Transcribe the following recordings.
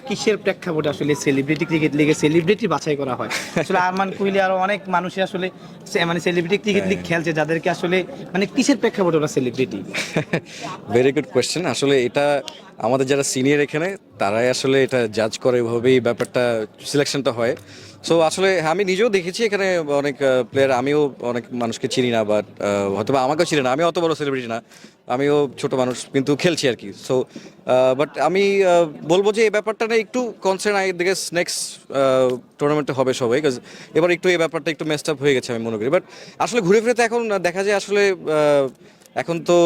কিসের প্রেক্ষাপটে আসলে সেলিব্রিটি ক্রিকেট লিগে সেলিব্রিটি বাছাই করা হয়? আসলে আরমান কোহলি আরো অনেক মানুষই আসলে মানে সেলিব্রিটি ক্রিকেট লিগ খেলছে যাদেরকে আসলে মানে কিসের প্রেক্ষাপটে ওরা সেলিব্রিটি? Very good question. আসলে এটা আমাদের যারা সিনিয়র এখানে তারাই আসলে এটা জাজ করে, এভাবেই ব্যাপারটা সিলেকশনটা হয়। সো আসলে আমি নিজেও দেখেছি এখানে অনেক প্লেয়ার, আমিও অনেক মানুষকে চিনি না, বাট হয়তো বা আমাকেও চিনি না, আমি অত বড় সেলিব্রিটি না, আমিও ছোট মানুষ কিন্তু খেলছি আর কি। সো বাট আমি বলবো যে এই ব্যাপারটা নিয়ে একটু কনসার্ন আই গেস নেক্সট টুর্নামেন্টে হবে সবাই, বিকজ এবার একটু এই ব্যাপারটা একটু মেসড আপ হয়ে গেছে আমি মনে করি। বাট আসলে ঘুরে ফিরে তো এখন দেখা যায় আসলে এখন তো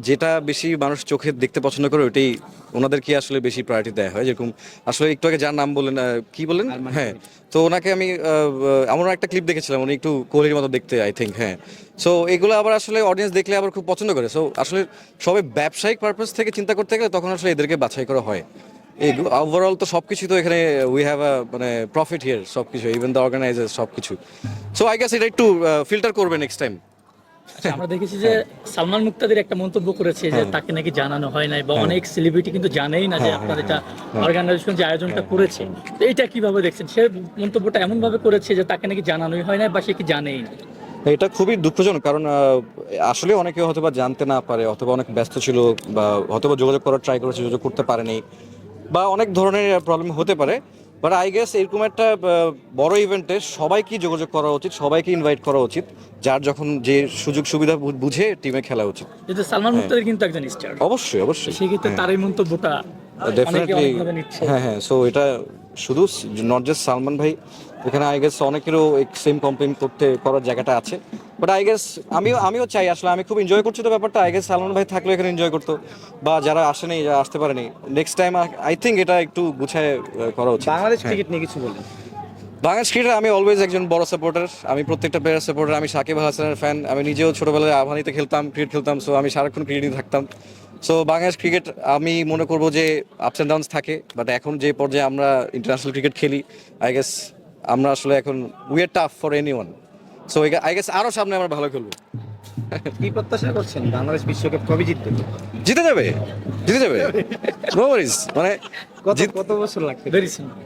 যেটা বেশি মানুষ চোখে দেখতে পছন্দ করে ওইটাই ওনাদেরকে আসলে বেশি প্রায়োরিটি দেওয়া হয়। যেরকম আসলে একটু আগে যার নাম বললেন, কি বললেন, হ্যাঁ, তো ওনাকে আমি আমরা একটা ক্লিপ দেখেছিলাম, উনি একটু কোহলির মতো দেখতে আই থিঙ্ক, হ্যাঁ। সো এগুলো আবার আসলে অডিয়েন্স দেখলে আবার খুব পছন্দ করে। সো আসলে সবাই ব্যবসায়িক পারপাস থেকে চিন্তা করতে গেলে তখন আসলে এদেরকে বাছাই করা হয়। এই ওভারঅল তো সবকিছু তো এখানে উই হ্যাভ আ মানে প্রফিট হিয়ার, সবকিছু ইভেন দ্য অর্গানাইজার সবকিছু। সো আই গেস এটা একটু ফিল্টার করবে নেক্সট টাইম। আচ্ছা, আমরা দেখেছি যে সালমান মুক্তাদির একটা মন্তব্য করেছে যে তাকে নাকি জানানো হয় নাই, বা অনেক সেলিব্রিটি কিন্তু জানেই না যে আপনার এটা অর্গানাইজেশন যে আয়োজনটা করেছে। তো এটা কিভাবে দেখছেন? সে মন্তব্যটা এমন ভাবে করেছে যে তাকে নাকি জানানোই হয় না, বা সে কি জানেই না। এটা খুবই দুঃখজনক, কারণ আসলে অনেকে হয়তোবা জানতে না পারে, অথবা অনেক ব্যস্ত ছিল, বা হয়তোবা যোগাযোগ করার ট্রাই করেছে, যোগাযোগ করতে পারেনি, বা অনেক ধরনের প্রবলেম হতে পারে। বাট আই গেস এরকম একটা বড় ইভেন্টে সবাইকে যোগাযোগ করা উচিত, সবাইকে ইনভাইট করা উচিত, যার যখন যে সুযোগ সুবিধা বুঝে টিমে খেলা উচিত। যেহেতু সালমান মুক্তাদির কিন্তু একজন স্টার, অবশ্যই অবশ্যই, সেক্ষেত্রে তার এই মন্তব্যটা অনেকে ডেফিনেটলি, অনেকভাবে নিচ্ছে। হ্যাঁ হ্যাঁ। সো এটা শুধু নট জাস্ট সালমান ভাই, এখানে আই গেস অনেকেরও সেম কমপ্লেন করার জায়গাটা আছে। বাট আই গেস আমিও চাই, আসলে আমি খুব এনজয় করছি তো ব্যাপারটা। আই গেস সালমান ভাই থাকলে এখানে এনজয় করতো, বা যারা আসেনি, যারা আসতে পারেনি, নেক্সট টাইম আই থিঙ্ক এটা একটু গুছায় করা উচিত। বাংলাদেশ হ্যাঁ। ক্রিকেট নিয়ে কিছু বলেন। বাংলাদেশ ক্রিকেটে আমি অলওয়েজ একজন বড় সাপোর্টার, আমি প্রত্যেকটা প্লেয়ার সাপোর্টার। আমি সাকিব আল হাসানের ফ্যান, আমি নিজেও ছোটবেলায় আবাহনীতে খেলতাম, ক্রিকেট খেলতাম। সো আমি সারাক্ষণ ক্রিকেটই থাকতাম। সো বাংলাদেশ ক্রিকেট আমি মনে করবো যে আপস অ্যান্ড ডাউনস থাকে, বাট এখন যে পর্যায়ে আমরা ইন্টারন্যাশনাল ক্রিকেট খেলি, আই গেস আমরা আসলে এখন we are tough for any one. So I guess আরও সামনে আমরা ভালো খেলবো। কি প্রত্যাশা করছেন বাংলাদেশ বিশ্বকাপ কবে জিতবে? জিতে যাবে, জিতে যাবে, নো ওয়ারিজ। মানে কত বছর লাগবে? Very simple.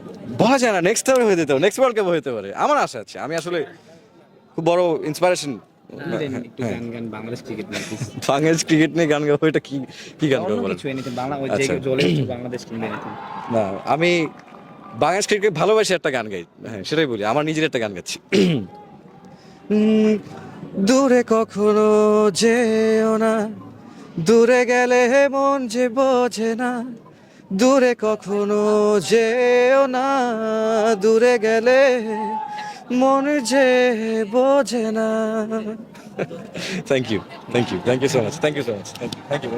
বলা যায় না, নেক্সট টাইম হয়ে যেতে পারে, নেক্সট ওয়ার্ল্ড কাপ হতে পারে, আমার আশা আছে। আমি আসলে খুব বড় ইন্সপিরেশন। একটু গান গান বাংলাদেশ ক্রিকেট নিয়ে please। বাংলাদেশ ক্রিকেট নিয়ে গান গাবো, এটা কি কি গান অন্য গাবো বলেন? কিছু anything, বাংলা ওই যে আচ্ছা। জ্বলে উঠছে বাংলাদেশ কিংবা anything। না, আমি বাংলাদেশ ক্রিকেট ভালোবাসি, একটা গান গাই, হ্যাঁ সেটাই বলি, আমার নিজের একটা গান গাচ্ছি। দূরে কখনো যেও না, দূরে গেলে মন যে বোঝে না, দূরে কখনো যেও না, দূরে গেলে মন যে বোঝে না। Thank you, thank you, thank you so much, thank you so much, thank you.